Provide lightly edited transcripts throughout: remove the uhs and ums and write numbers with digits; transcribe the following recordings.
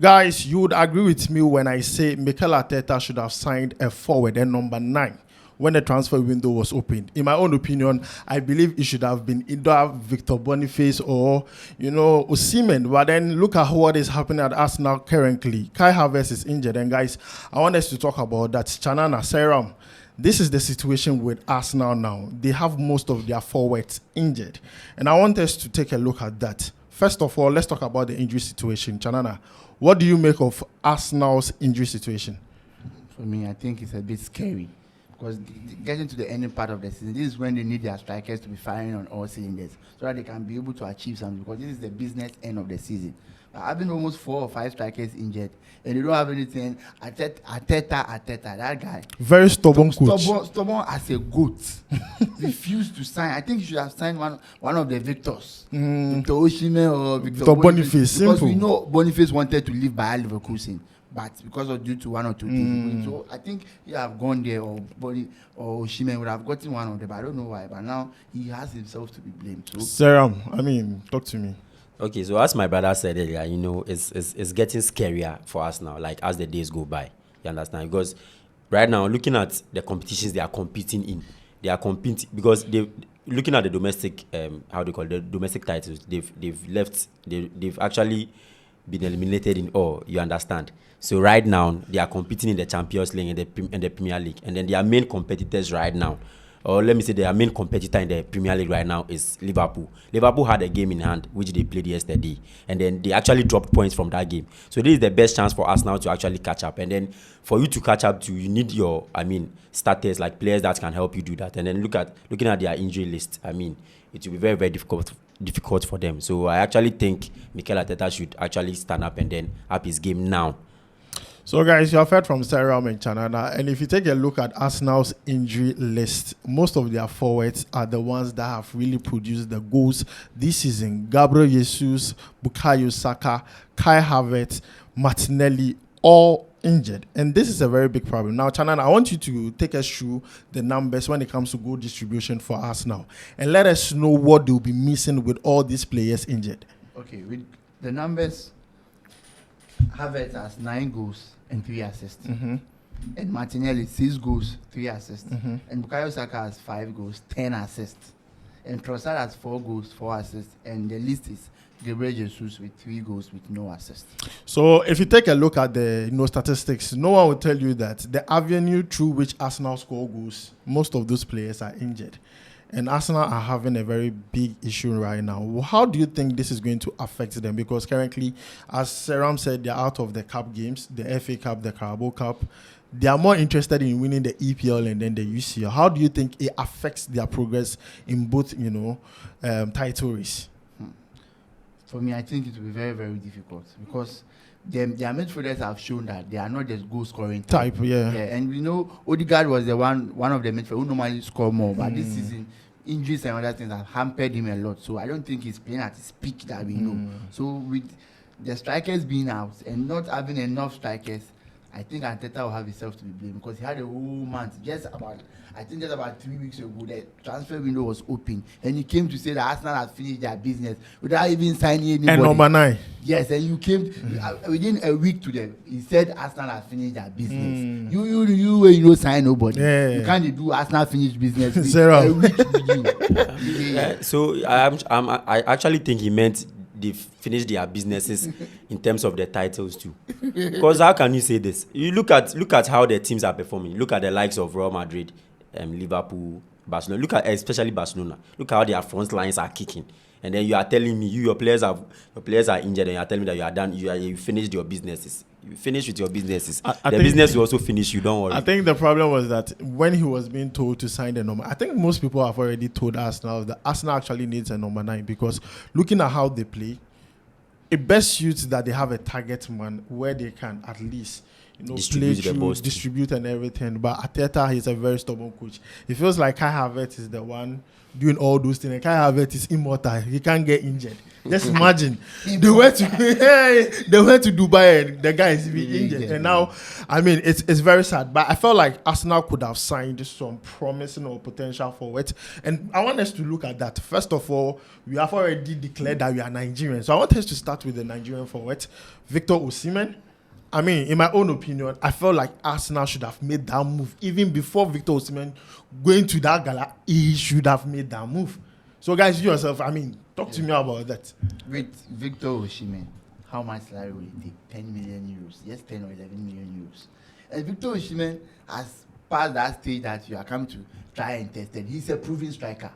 Guys, you would agree with me when I say Mikel Arteta should have signed a forward and number 9 when the transfer window was opened. In my own opinion, I believe it should have been either Victor Boniface or, Osimhen. But then look at what is happening at Arsenal currently. Kai Havertz is injured. And guys, I want us to talk about that. Chanana, Seram, this is the situation with Arsenal now. They have most of their forwards injured. And I want us to take a look at that. First of all, let's talk about the injury situation. Chanana, what do you make of Arsenal's injury situation? For me, I think it's a bit scary. Because getting to the ending part of the season, this is when they need their strikers to be firing on all cylinders so that they can be able to achieve something, because this is the business end of the season. Having almost 4 or 5 strikers injured and they don't have anything, Arteta, that guy. Very stubborn coach. Stubborn as a goat. Refused to sign. I think he should have signed one of the Victors. Victor Osimhen or Victor Boniface. Because simple. we know Boniface wanted to leave Bayer Leverkusen. But because of due to 1 or 2 things, so I think he have gone there, or Osimhen would have gotten one of them. But I don't know why. But now he has himself to be blamed. So Seram, talk to me. Okay, so as my brother said earlier, it's getting scarier for us now, like as the days go by. You understand? Because right now, looking at the competitions they are competing in, they are competing because looking at the domestic, domestic titles, they've actually been eliminated in all. You understand? So right now they are competing in the Champions League and the Premier League, and then their main competitors right now, or let me say their main competitor in the Premier League right now is Liverpool. Liverpool had a game in hand which they played yesterday, and then they actually dropped points from that game. So this is the best chance for us now to actually catch up. And then for you to catch up to, you need your starters, like players that can help you do that. And then looking at their injury list, it will be very, very difficult for them. So I actually think Mikel Arteta should actually stand up and then up his game now. So guys, you have heard from Seram and Chanana, and if you take a look at Arsenal's injury list, most of their forwards are the ones that have really produced the goals this season. Gabriel Jesus, Bukayo, Saka, Kai Havertz, Martinelli, all injured, and this is a very big problem. Now, Chanana, I want you to take us through the numbers when it comes to goal distribution for Arsenal, and let us know what they'll be missing with all these players injured. Okay, with the numbers, Havertz has 9 goals and 3 assists. And Martinelli 6 goals, 3 assists. And Bukayo Saka has 5 goals, 10 assists. And Trossard has 4 goals, 4 assists. And the list is Gabriel Jesus with 3 goals with no assists. So if you take a look at the statistics, no one will tell you that the avenue through which Arsenal score goals, most of those players are injured. And Arsenal are having a very big issue right now. How do you think this is going to affect them? Because currently, as Seram said, they're out of the cup games, the FA Cup, the Carabao Cup. They are more interested in winning the EPL and then the UCL. How do you think it affects their progress in both, title race? For me, I think it will be very, very difficult because their midfielders have shown that they are not just goal scoring type. Yeah, and we know Odegaard was the one of the midfielders who normally score more, but this season injuries and other things have hampered him a lot. So I don't think he's playing at his peak that we know. So with the strikers being out and not having enough strikers, I think Arteta will have himself to be blamed because he had a whole month just about 3 weeks ago, the transfer window was open, and he came to say that Arsenal has finished their business without even signing anybody. And number 9. Yes, and you came within a week to them. He said Arsenal has finished their business. You sign nobody. Yeah. You can't do Arsenal finish business with Zero. a week with you. So I actually think he meant they finish their businesses in terms of the titles too. Because how can you say this? You look at how the teams are performing. Look at the likes of Real Madrid, Liverpool, Barcelona. Look at especially Barcelona. Look at how their front lines are kicking. And then you are telling me your players are injured, and you are telling me that you are done. You finished your businesses. You finish with your businesses. The business will also finish. You don't worry. I think the problem was that when he was being told to sign the number, I think most people have already told Arsenal that Arsenal actually needs a number 9 because looking at how they play, it best suits that they have a target man where they can at least, Distribute the balls too. distribute and everything. But Arteta is a very stubborn coach. It feels like Kai Havertz is the one doing all those things. And Kai Havertz is immortal. He can't get injured. Just imagine they went to Dubai and the guy is being injured. And now, I mean, it's very sad. But I felt like Arsenal could have signed some promising or potential forward. And I want us to look at that. First of all, we have already declared that we are Nigerian. So I want us to start with the Nigerian forward, Victor Osimhen. I mean, in my own opinion, I felt like Arsenal should have made that move. Even before Victor Osimhen going to that gala, he should have made that move. So, guys, you yourself, I mean, talk to me about that. With Victor Osimhen, how much salary will he take? 10 million euros. Yes, 10 or 11 million euros. And Victor Osimhen has passed that stage that you are coming to try and test it. He's a proven striker.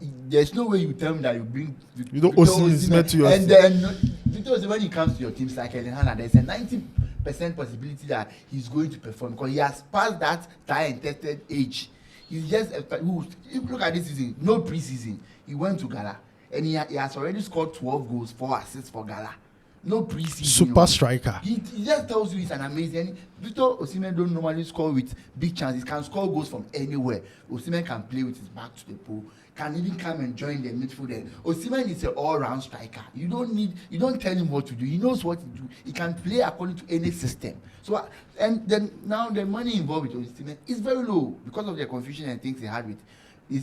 There's no way you tell me that you bring Victor Osimhen to your and then Victor Osimhen, when he comes to your team, like Hannah, there's a 90% possibility that he's going to perform because he has passed that try and tested age. He's just if you look at this season, no preseason. He went to Gala and he has already scored 12 goals, 4 assists for Gala. No preseason. Super striker. He just tells you he's an amazing. Victor Osimhen don't normally score with big chances. He can score goals from anywhere. Osimhen can play with his back to the pole. Can even come and join the midfield. And Osimhen is an all-round striker. You don't tell him what to do. He knows what to do. He can play according to any system. So and then now the money involved with Osimhen is very low because of the confusion and things he had with.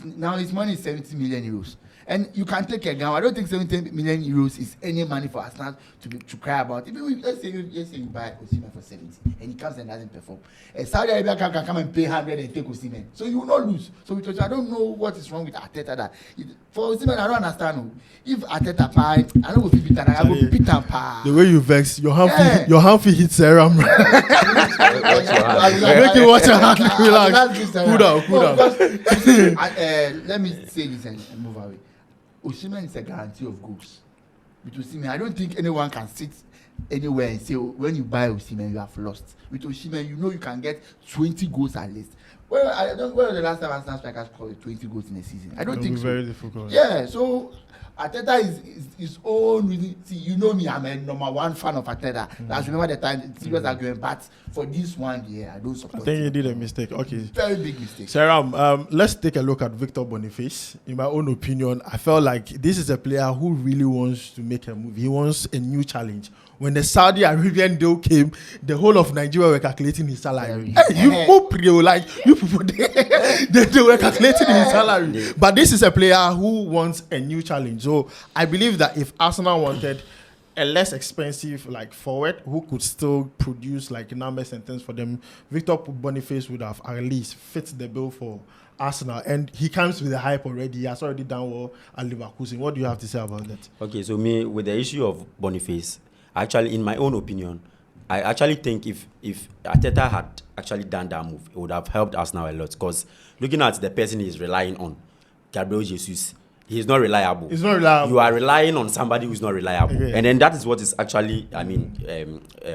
Now his money is 70 million euros. And you can take a gamble. I don't think 70 million euros is any money for Arsenal to cry about. Even let's say you buy Osimhen for 70 and he comes and doesn't perform. Saudi Arabia can come and pay 100 and take Osimhen. So you will not lose. So I don't know what is wrong with Arteta. For Osimhen, I don't understand. If Arteta pie, I don't go beat him. I go beat him pie. The way you vex, your hand feel hit serum. Make you watch your hand. Relax. Cool down. Let me say this and move away. Osimhen is a guarantee of goals. With Osimhen, I don't think anyone can sit anywhere and say when you buy Osimhen you have lost. With Osimhen, you know you can get 20 goals at least. When was the last time Arsenal strikers scored 20 goals in a season? I don't think so. Very difficult. Yeah, so Arteta is his own reason. See, you know me, I'm a number one fan of Arteta. That's remember the time serious argument, but for this one year, I don't support. I think him. you did a mistake. Okay. Very big mistake. Sarah, let's take a look at Victor Boniface. In my own opinion, I felt like this is a player who really wants to make a move. He wants a new challenge. When the Saudi Arabian deal came, the whole of Nigeria were calculating his salary. Hey, you people, like you people, they were calculating his salary. But this is a player who wants a new challenge. So I believe that if Arsenal wanted a less expensive like forward who could still produce like numbers and things for them, Victor Boniface would have at least fit the bill for Arsenal, and he comes with the hype already. He has already done well at Leverkusen. What do you have to say about that? Okay, so me with the issue of Boniface, actually, in my own opinion, I actually think if Arteta had actually done that move, it would have helped Arsenal a lot. Because looking at the person he's relying on, Gabriel Jesus, he's not reliable. He's not reliable. You are relying on somebody who's not reliable. Okay. And then that is what is actually,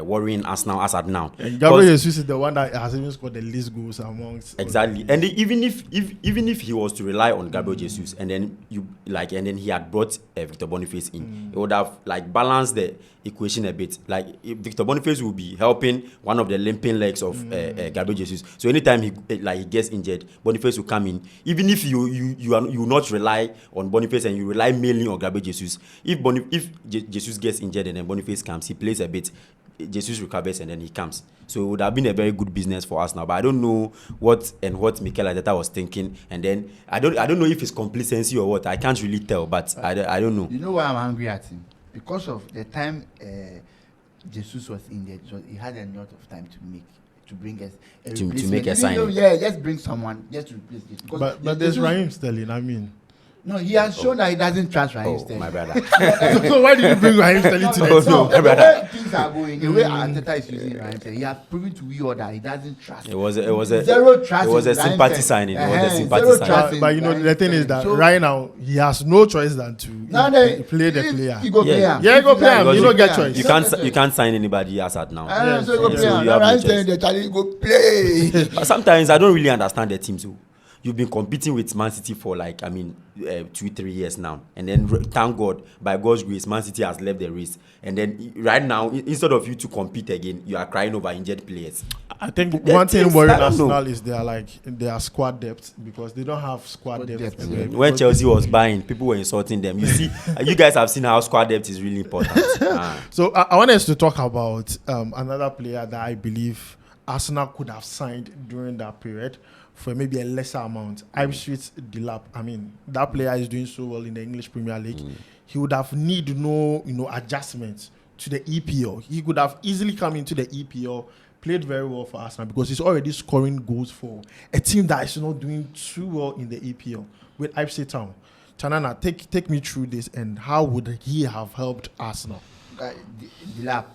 worrying Arsenal as at now. And Gabriel Jesus is the one that has even scored the least goals amongst. Exactly. And even if he was to rely on Gabriel Jesus and then he had brought Victor Boniface in, it would have like balanced the equation a bit. Like Victor Boniface will be helping one of the limping legs of Gabriel Jesus. So anytime he gets injured, Boniface will come in. Even if you will not rely on Boniface and you rely mainly on Gabriel Jesus, if Jesus gets injured and then Boniface comes, he plays a bit, Jesus recovers and then he comes. So it would have been a very good business for us now. But I don't know what Mikel Arteta was thinking, and then I don't know if it's complacency or what. I can't really tell, but I don't know. You know why I'm angry at him? Because of the time Jesus was in there, so he had a lot of time to bring us to make a signing. Yeah, just bring someone just to replace this. But there's Raheem Sterling. I mean. No, he has shown that he doesn't trust Raheem Sterling. My brother. So why did you bring Raheem Sterling to the team? The way things are going, the way Arteta is using Raheem Sterling, he has proven to we all that he doesn't trust. It was a zero trust. It was a sympathy signing. It was a sympathy signing. But you know the thing is that right now he has no choice than to play the player. He go play him. Yeah, go play him. You don't get choice. You can't sign anybody as at now. So go play him. Raheem Sterling, go play. Sometimes I don't really understand the team too. you've been competing with Man City for 2-3 years now, and then thank God, by God's grace, Man City has left the race. And then right now, instead of you to compete again, you are crying over injured players. I think one thing worrying Arsenal is their squad depth, because they don't have squad depth. When Chelsea was buying, people were insulting them. You see, you guys have seen how squad depth is really important. So I want us to talk about another player that I believe Arsenal could have signed during that period for maybe a lesser amount. Ipswich delap. I mean, that player is doing so well in the English Premier League. He would have need no adjustments to the EPL. He could have easily come into the EPL, played very well for Arsenal, because he's already scoring goals for a team that is not doing too well in the EPL with Ipswich Town. Chanana, take me through this, and how would he have helped Arsenal? Delap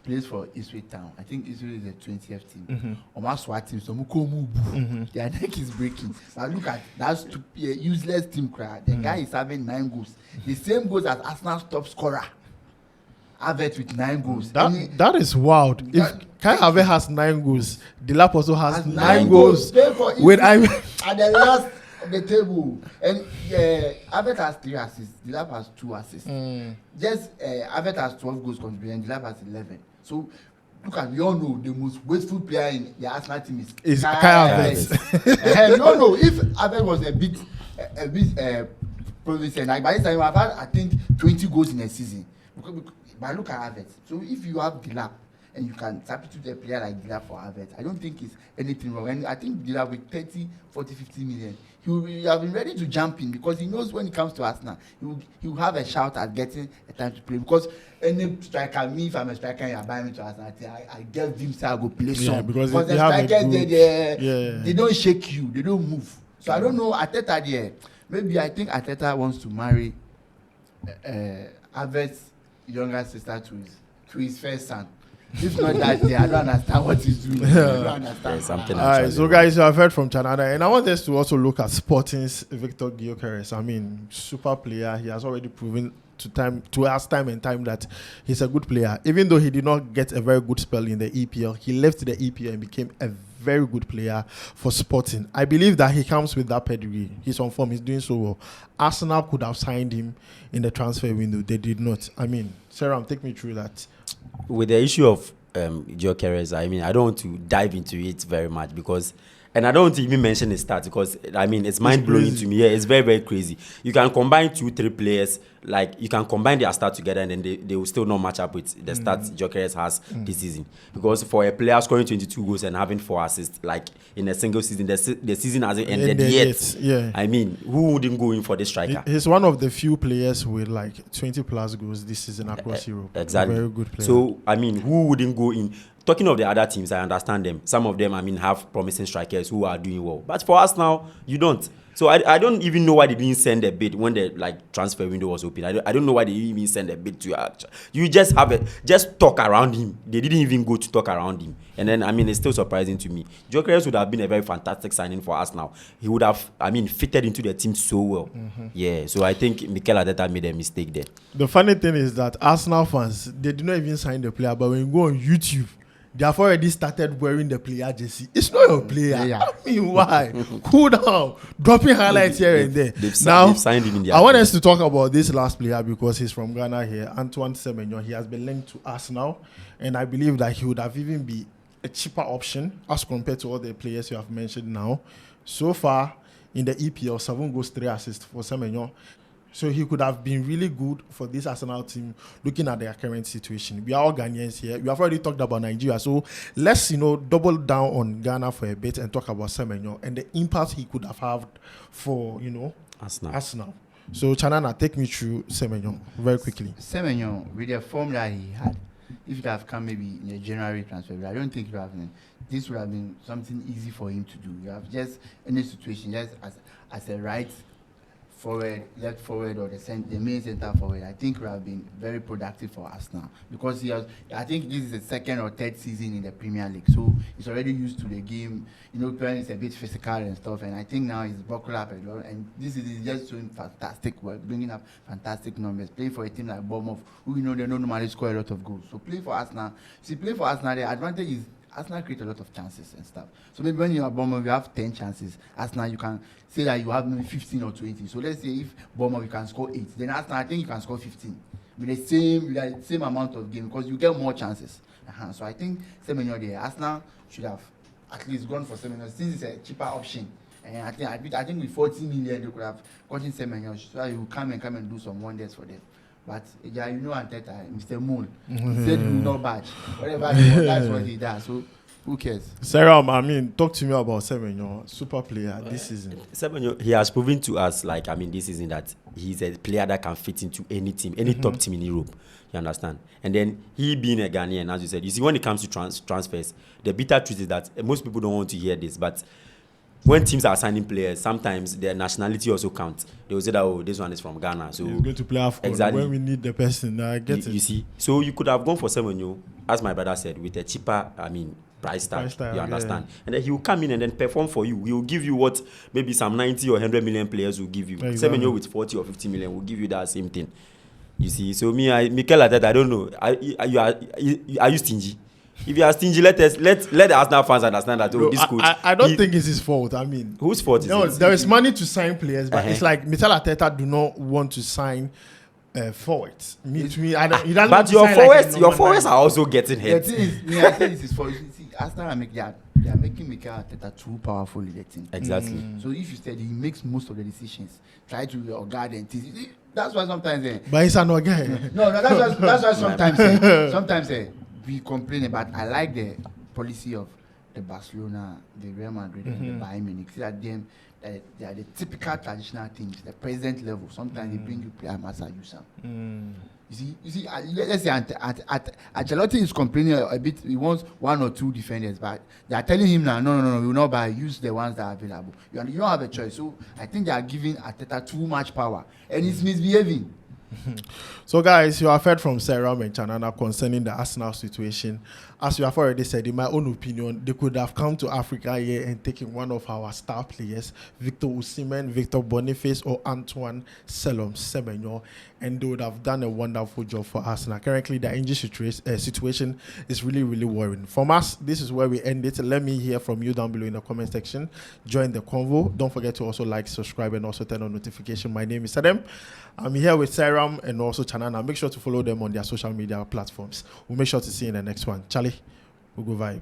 plays for Ipswich Town. I think Ipswich is the 20th team. Almost SWAT team, so their neck is breaking. Now look at that useless team crowd. The guy is having 9 goals. The same goals as Arsenal's top scorer. Havertz with 9 goals. That is wild. If Kai Havertz has 9 goals, Delap also has 9 goals. With at the last of the table, and Havertz has 3 assists. Delap has 2 assists. Just Havertz has 12 goals contributed, and Delap has 11. So look at, we all know the most wasteful player in the Arsenal team is Kai Havertz. No. If Havertz was a bit promising, like by this time I've had, I think, 20 goals in a season. But look at Havertz. So if you have Delap and you can substitute a player like Delap for Havertz, I don't think it's anything wrong. And I think Delap with 30, 40, 50 million, he will have been ready to jump in, because he knows when it comes to Arsenal, he will have a shout at getting a time to play. Because any striker, me, if I'm a striker and you're buying me to Arsenal, I get him say I go play some. Because the strikers, they don't shake you, they don't move. So I don't know, Arteta there, maybe I think Arteta wants to marry Havertz's younger sister to his first son. If not that, I don't understand what he's doing. I don't understand. Something. All right, so guys, you have heard from Chanada, and I want us to also look at Sporting's Victor Gyökeres. I mean, super player. He has already proven to us time and time that he's a good player. Even though he did not get a very good spell in the EPL, he left the EPL and became a very good player for Sporting. I believe that he comes with that pedigree. He's on form. He's doing so well. Arsenal could have signed him in the transfer window. They did not. I mean, Sarah, take me through that. With the issue of Gyökeres, I mean, I don't want to dive into it very much, because, and I don't want to even mention his stats, because I mean, it's mind-blowing to me. Yeah, it's very, very crazy. You can combine 2-3 players, like you can combine their stats together, and then they will still not match up with the stats Gyökeres has this season. Because for a player scoring 22 goals and having 4 assists, like in a single season, the season hasn't ended yet. Yeah. I mean, who wouldn't go in for this striker? He's one of the few players with like 20 plus goals this season across Europe. Exactly. Very good player. So I mean, who wouldn't go in? Talking of the other teams, I understand them. Some of them, I mean, have promising strikers who are doing well. But for us now, you don't. So I don't even know why they didn't send a bid when the transfer window was open. I don't know why they didn't even send a bid to you. Just talk around him. They didn't even go to talk around him. And then, I mean, it's still surprising to me. Gyökeres would have been a very fantastic signing for us now. He would have, I mean, fitted into the team so well. Yeah, so I think Mikel Arteta made a mistake there. The funny thing is that Arsenal fans, they did not even sign the player, but when you go on YouTube, they have already started wearing the player jersey. It's not your player. I mean, why? Cool down. Dropping highlights here and there. They've signed him in the I want us to talk about this last player, because he's from Ghana here, Antoine Semenyo. He has been linked to Arsenal, and I believe that he would have even be a cheaper option as compared to all the players you have mentioned now. So far, in the EPL, 7 goals, 3 assists for Semenyo. So he could have been really good for this Arsenal team, looking at their current situation. We are all Ghanaians here. We have already talked about Nigeria. So let's, double down on Ghana for a bit and talk about Semenyo and the impact he could have had for, Arsenal. So Chanana, take me through Semenyo very quickly. Semenyo, with the form that he had, if it had come maybe in a January transfer, I don't think this would have been something easy for him to do. You have just any situation, just as a right forward, left forward, or the main center forward, I think would have been very productive for us now, because I think this is the 2nd or 3rd season in the Premier League, so he's already used to the game. Playing is a bit physical and stuff, and I think now he's buckled up a lot. And this is just doing fantastic work, bringing up fantastic numbers, playing for a team like Bournemouth, who they don't normally score a lot of goals. So play for us now. See, play for us now. The advantage is Arsenal create a lot of chances and stuff. So maybe when you are Bournemouth, you have 10 chances. Arsenal, you can say that you have maybe 15 or 20. So let's say if Bournemouth you can score 8, then Arsenal I think you can score 15 with the same amount of game because you get more chances. So I think semenyo there, Arsenal should have at least gone for semenyo since it's a cheaper option. And I think with 40 million they could have gotten semenyo so that he will come and do some wonders for them. But yeah, you know Arteta, Mr. Moon, he said he will not badge. Whatever he wants, that's what he does. So who cares? Sarah, I mean, talk to me about semenyo, super player this season. Semenyo, he has proven to us, like, I mean, this season that he's a player that can fit into any team, any top team in Europe. You understand? And then he being a Ghanaian, as you said, you see, when it comes to transfers, the bitter truth is that most people don't want to hear this, but when teams are signing players, sometimes their nationality also counts. They will say that, oh, this one is from Ghana. So he's going to play AFCON exactly. When we need the person. I get it. You see, so you could have gone for semenyo, as my brother said, with a cheaper, I mean, price tag, you understand? Yeah. And then he will come in and then perform for you. He will give you what maybe some 90 or 100 million players will give you. Exactly. Semenyo with 40 or 50 million will give you that same thing. You see, so Mikel Arteta, I don't know. Are you stingy? If you are stingy, let the Arsenal fans understand that. Bro, this coach. I don't think it's his fault. I mean, whose fault is it? There is money to sign players, but it's like Mikel Arteta do not want to sign forwards. Me, but your forwards are also getting hit. The thing is, I think this is for Arsenal they are making Mikel Arteta too powerful in the team. Exactly. So if you said he makes most of the decisions, try to guard and tease. That's why sometimes. But he's an guy. No, that's why sometimes we complain about. I like the policy of the Barcelona, the Real Madrid, and the Bayern Munich. See that they are the typical traditional teams, the present level. Sometimes they bring you players as a user. You see, let's say Ancelotti is complaining a bit. He wants 1 or 2 defenders, but they are telling him now, no, we will not buy. Use the ones that are available. You don't have a choice. So I think they are giving Arteta too much power, and he's misbehaving. So guys, you have heard from Sarah and Chanana concerning the Arsenal situation. As you have already said, in my own opinion, they could have come to Africa here and taken one of our star players, Victor Osimhen, Victor Boniface, or Antoine semenyo, and they would have done a wonderful job for Arsenal. Currently, the injury situation is really, really worrying. From us, this is where we end it. Let me hear from you down below in the comment section. Join the convo. Don't forget to also like, subscribe, and also turn on notification. My name is Adam. I'm here with Sarah and also Chanana. Make sure to follow them on their social media platforms. We'll make sure to see you in the next one. Charlie, we'll go vibe.